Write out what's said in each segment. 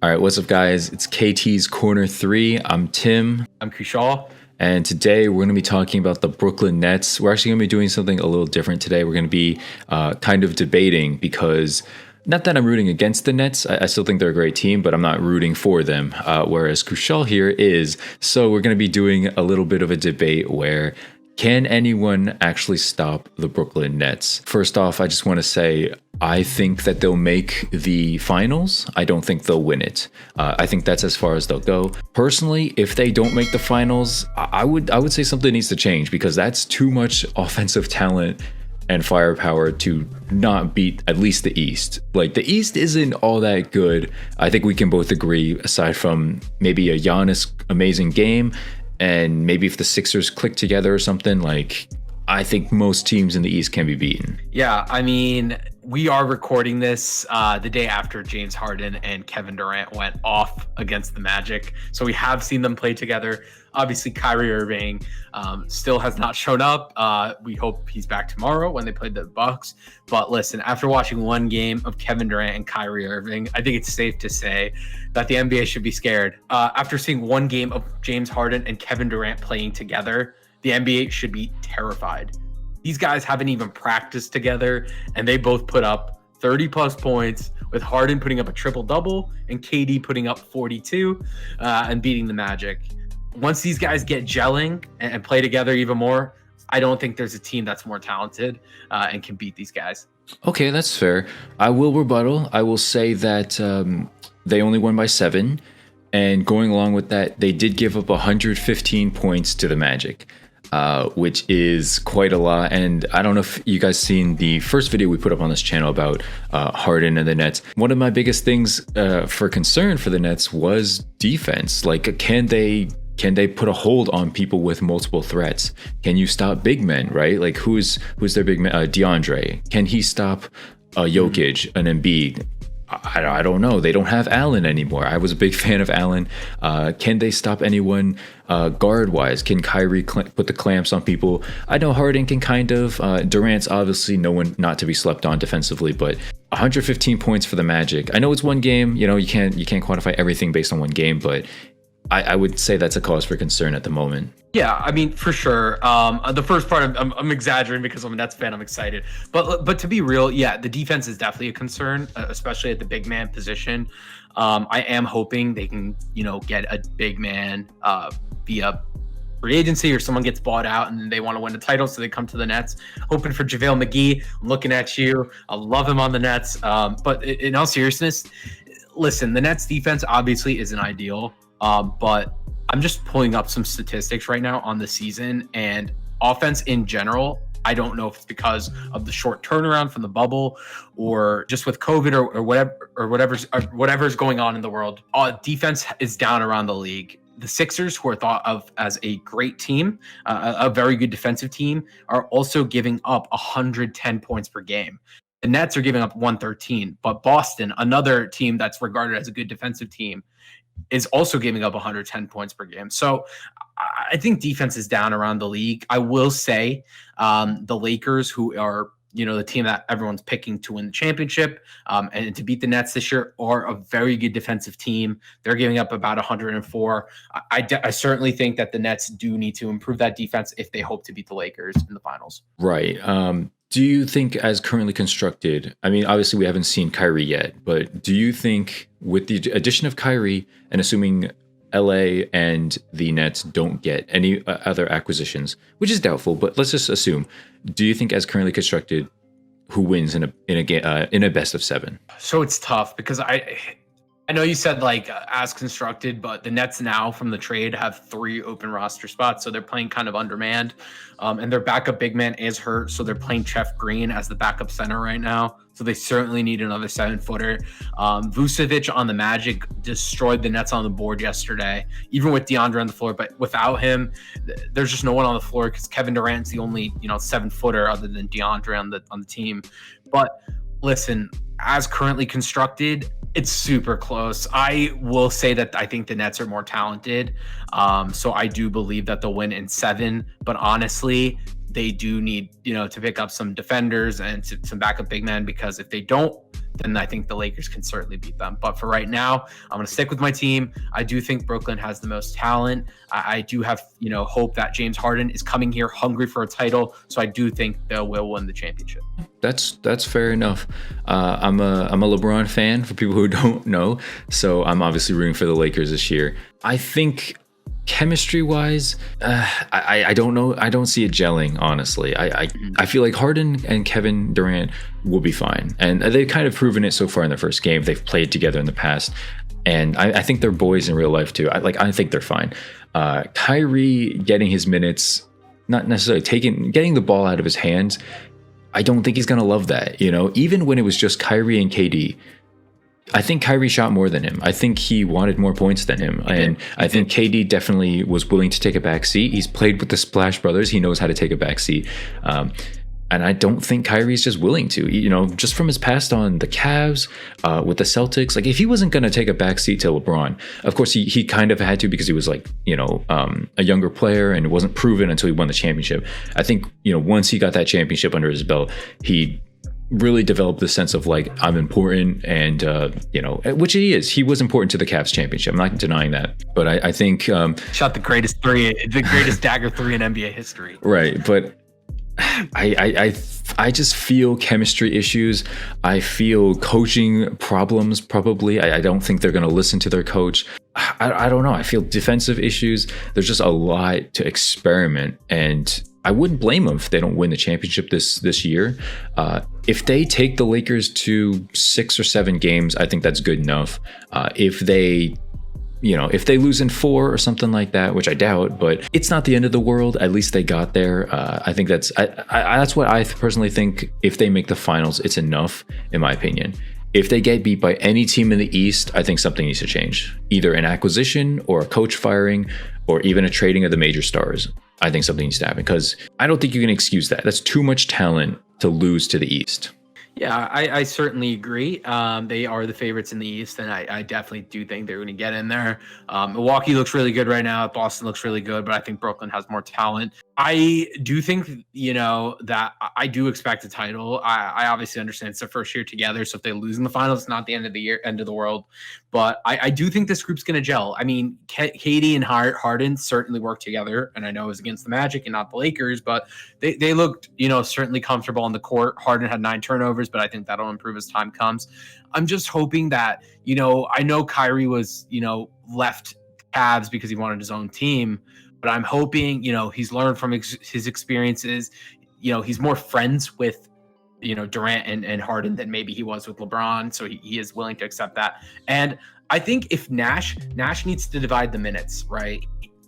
All right, what's up, guys? It's KT's Corner 3. I'm Tim. I'm Kushal. And today we're going to be talking about the Brooklyn Nets. We're actually going to be doing something a little different today. We're going to be kind of debating because, not that I'm rooting against the Nets. I still think they're a great team, but I'm not rooting for them, whereas Kushal here is. So we're going to be doing a little bit of a debate where can anyone actually stop the Brooklyn Nets? First off, I just want to say I think that they'll make the finals. I don't think they'll win it. I think that's as far as they'll go. Personally, if they don't make the finals, I would say something needs to change because that's too much offensive talent and firepower to not beat at least the East. Like, the East isn't all that good. I think we can both agree, aside from maybe a Giannis amazing game, and maybe if the Sixers click together or something, like, I think most teams in the East can be beaten. Yeah, I mean, we are recording this the day after James Harden and Kevin Durant went off against the Magic. So we have seen them play together. Obviously, Kyrie Irving still has not shown up. We hope he's back tomorrow when they play the Bucks. But listen, after watching one game of Kevin Durant and Kyrie Irving, I think it's safe to say that the NBA should be scared. After seeing one game of James Harden and Kevin Durant playing together, the NBA should be terrified. These guys haven't even practiced together, and they both put up 30 plus points, with Harden putting up a triple double and KD putting up 42 and beating the Magic. Once these guys get gelling and play together even more, I don't think there's a team that's more talented and can beat these guys. Okay, that's fair. I will rebuttal. I will say that they only won by 7. And going along with that, they did give up 115 points to the Magic, which is quite a lot. And I don't know if you guys seen the first video we put up on this channel about Harden and the Nets. One of my biggest things for concern for the Nets was defense. Like, can they put a hold on people with multiple threats? Can you stop big men, right? Like, who's their big man? DeAndre. Can he stop Jokic, an Embiid? I don't know. They don't have Allen anymore. I was a big fan of Allen. Can they stop anyone guard-wise? Can Kyrie put the clamps on people? I know Harden can kind of. Durant's obviously no one not to be slept on defensively, but 115 points for the Magic. I know it's one game. You know, you can't quantify everything based on one game, but I would say that's a cause for concern at the moment. Yeah, I mean, for sure. The first part, I'm exaggerating because I'm a Nets fan. I'm excited, but to be real, yeah, the defense is definitely a concern, especially at the big man position. I am hoping they can, get a big man via free agency, or someone gets bought out and they want to win the title, so they come to the Nets. Hoping for JaVale McGee. I'm looking at you. I love him on the Nets. But in all seriousness, listen, the Nets defense obviously isn't ideal. But I'm just pulling up some statistics right now on the season, and offense in general. I don't know if it's because of the short turnaround from the bubble, or just with COVID, or whatever's going on in the world. Defense is down around the league. The Sixers, who are thought of as a great team, a very good defensive team, are also giving up 110 points per game. The Nets are giving up 113, but Boston, another team that's regarded as a good defensive team, is also giving up 110 points per game. So I think defense is down around the league. I will say the Lakers, who are, the team that everyone's picking to win the championship and to beat the Nets this year, are a very good defensive team. They're giving up about 104. I certainly think that the Nets do need to improve that defense if they hope to beat the Lakers in the finals. Right. Do you think, as currently constructed, I mean, obviously we haven't seen Kyrie yet, but do you think with the addition of Kyrie, and assuming LA and the Nets don't get any other acquisitions, which is doubtful, but let's just assume, do you think, as currently constructed, who wins in a best of 7? So it's tough because I know you said as constructed, but the Nets now from the trade have 3 open roster spots. So they're playing kind of undermanned. And their backup big man is hurt. So they're playing Jeff Green as the backup center right now. So they certainly need another 7-footer. Vucevic on the Magic destroyed the Nets on the board yesterday, even with DeAndre on the floor. But without him, there's just no one on the floor because Kevin Durant's the only 7-footer other than DeAndre on the team. But listen, as currently constructed, it's super close. I will say that I think the Nets are more talented. So I do believe that they'll win in 7. But honestly, they do need, to pick up some defenders and some backup big men, because if they don't, then I think the Lakers can certainly beat them. But for right now, I'm going to stick with my team. I do think Brooklyn has the most talent. I do have, hope that James Harden is coming here hungry for a title. So I do think they will win the championship. That's fair enough. I'm a LeBron fan, for people who don't know. So I'm obviously rooting for the Lakers this year. I think chemistry wise, I don't know. I don't see it gelling, honestly. I feel like Harden and Kevin Durant will be fine. And they've kind of proven it so far in their first game. They've played together in the past. And I think they're boys in real life too. I think they're fine. Kyrie getting his minutes, not necessarily getting the ball out of his hands. I don't think he's going to love that. Even when it was just Kyrie and KD, I think Kyrie shot more than him. I think he wanted more points than him. And I think KD definitely was willing to take a back seat. He's played with the Splash Brothers. He knows how to take a back seat. And I don't think Kyrie's just willing to, just from his past on the Cavs, with the Celtics. Like, if he wasn't going to take a back seat to LeBron, of course he kind of had to, because he was like, a younger player, and it wasn't proven until he won the championship. I think, once he got that championship under his belt, he really developed the sense of like, I'm important, and which he is. He was important to the Cavs championship. I'm not denying that, but I think shot the greatest dagger three in NBA history. Right, but I just feel chemistry issues. I feel coaching problems. Probably, I don't think they're going to listen to their coach. I don't know. I feel defensive issues. There's just a lot to experiment, and I wouldn't blame them if they don't win the championship this year. If they take the Lakers to 6 or 7 games, I think that's good enough. If they lose in 4 or something like that, which I doubt, but it's not the end of the world. At least they got there. I think that's what I personally think. If they make the finals, it's enough, in my opinion. If they get beat by any team in the East, I think something needs to change. Either an acquisition or a coach firing, or even a trading of the major stars. I think something needs to happen, because I don't think you can excuse that. That's too much talent to lose to the East. Yeah, I certainly agree. They are the favorites in the East, and I definitely do think they're going to get in there. Milwaukee looks really good right now. Boston looks really good, but I think Brooklyn has more talent. I do think, that I do expect a title. I obviously understand it's their first year together, so if they lose in the finals, it's not the end of the world. But I do think this group's going to gel. I mean, KD and Harden certainly work together, and I know it was against the Magic and not the Lakers, but they looked, certainly comfortable on the court. Harden had 9 turnovers, but I think that'll improve as time comes. I'm just hoping that, I know Kyrie was, left Cavs because he wanted his own team, but I'm hoping, he's learned from his experiences. He's more friends with, Durant and Harden than maybe he was with LeBron. So he is willing to accept that. And I think if Nash needs to divide the minutes, right?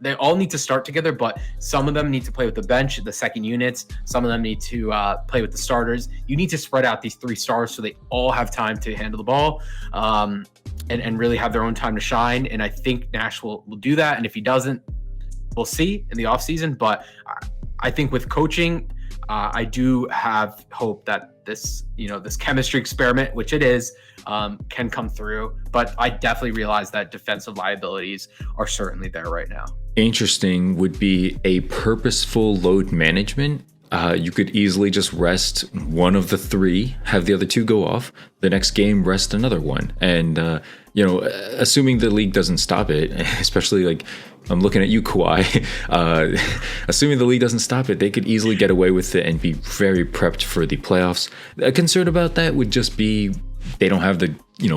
They all need to start together, but some of them need to play with the bench, the second units. Some of them need to play with the starters. You need to spread out these 3 stars so they all have time to handle the ball and really have their own time to shine. And I think Nash will do that. And if he doesn't, we'll see in the offseason. But I think with coaching, I do have hope that this chemistry experiment, which it is, can come through. But I definitely realize that defensive liabilities are certainly there right now. Interesting would be a purposeful load management. You could easily just rest one of the 3, have the other 2 go off. The next game, rest another one. And, assuming the league doesn't stop it, especially like I'm looking at you, Kawhi, assuming the league doesn't stop it, they could easily get away with it and be very prepped for the playoffs. A concern about that would just be they don't have the,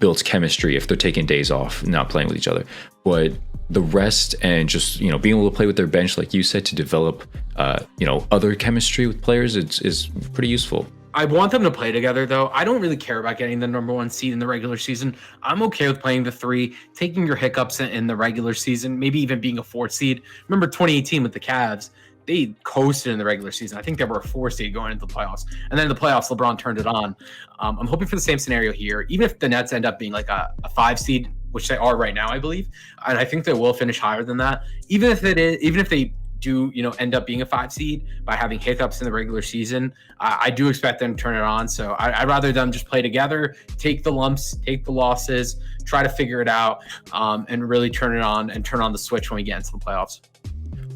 built chemistry if they're taking days off, not playing with each other. But the rest and just, being able to play with their bench, like you said, to develop, other chemistry with players, is pretty useful. I want them to play together, though. I don't really care about getting the number 1 seed in the regular season. I'm okay with playing the 3, taking your hiccups in the regular season, maybe even being a 4 seed. Remember 2018 with the Cavs? They coasted in the regular season. I think they were a 4 seed going into the playoffs. And then in the playoffs, LeBron turned it on. I'm hoping for the same scenario here. Even if the Nets end up being like a 5 seed, which they are right now, I believe, and I think they will finish higher than that. Even if they do, end up being a 5 seed by having hiccups in the regular season, I do expect them to turn it on. So I'd rather them just play together, take the lumps, take the losses, try to figure it out, and really turn it on and turn on the switch when we get into the playoffs.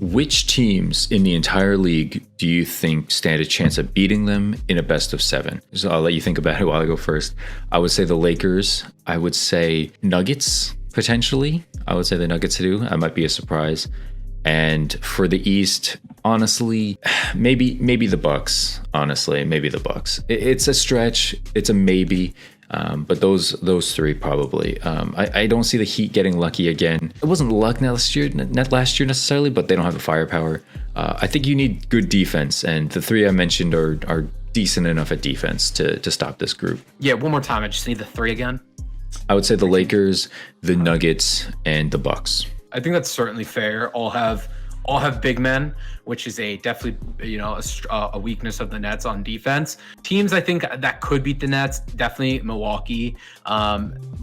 Which teams in the entire league do you think stand a chance of beating them in a best of 7? So I'll let you think about it while I go first. I would say the Lakers. I would say Nuggets, potentially. I would say the Nuggets do. That might be a surprise. And for the East, honestly, maybe the Bucks. Honestly, maybe the Bucks. It's a stretch. It's a maybe. But those three probably. I don't see the Heat getting lucky again. It wasn't luck not last year necessarily, but they don't have the firepower. I think you need good defense, and the three I mentioned are decent enough at defense to stop this group. Yeah, one more time. I just need the three again. I would say the Lakers, the Nuggets, and the Bucks. I think that's certainly fair. All have big men, which is definitely a weakness of the Nets on defense. Teams I think that could beat the Nets, definitely Milwaukee.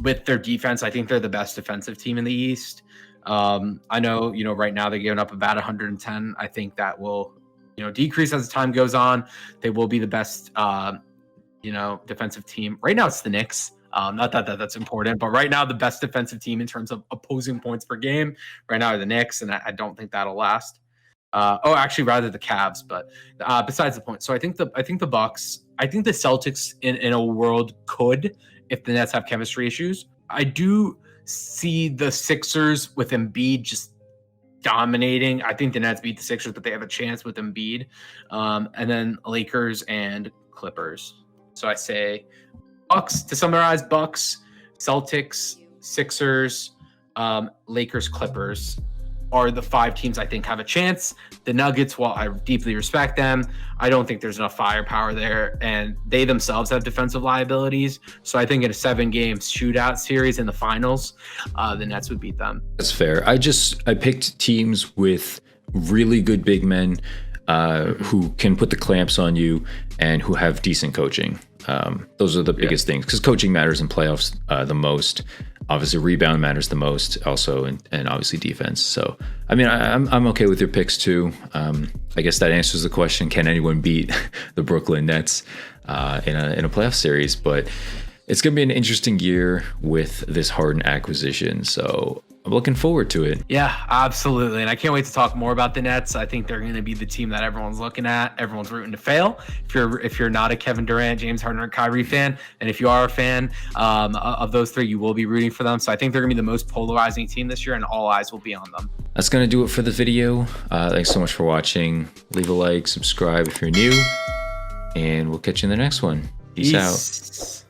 With their defense, I think they're the best defensive team in the East. I know right now they're giving up about 110. I think that will decrease as time goes on. They will be the best defensive team. Right now it's the Knicks. Not that that's important, but right now the best defensive team in terms of opposing points per game right now are the Knicks, and I don't think that'll last. Actually, rather the Cavs. But besides the point, so I think the Bucks. I think the Celtics in a world could, if the Nets have chemistry issues. I do see the Sixers with Embiid just dominating. I think the Nets beat the Sixers, but they have a chance with Embiid. And then Lakers and Clippers. So I say Bucks, to summarize, Bucks, Celtics, Sixers, Lakers, Clippers are the 5 teams I think have a chance. The Nuggets, while I deeply respect them, I don't think there's enough firepower there, and they themselves have defensive liabilities. So I think in a 7-game shootout series in the finals, the Nets would beat them. That's fair. I picked teams with really good big men who can put the clamps on you and who have decent coaching. Those are the biggest things, because coaching matters in playoffs the most. Obviously, rebound matters the most also, and obviously defense. So, I mean, I'm okay with your picks too. I guess that answers the question: can anyone beat the Brooklyn Nets in a playoff series? But it's going to be an interesting year with this Harden acquisition. So I'm looking forward to it. Yeah, absolutely. And I can't wait to talk more about the Nets. I think they're going to be the team that everyone's looking at. Everyone's rooting to fail. If you're not a Kevin Durant, James Harden, or Kyrie fan, and if you are a fan of those three, you will be rooting for them. So I think they're going to be the most polarizing team this year, and all eyes will be on them. That's going to do it for the video. Thanks so much for watching. Leave a like, subscribe if you're new, and we'll catch you in the next one. Peace out.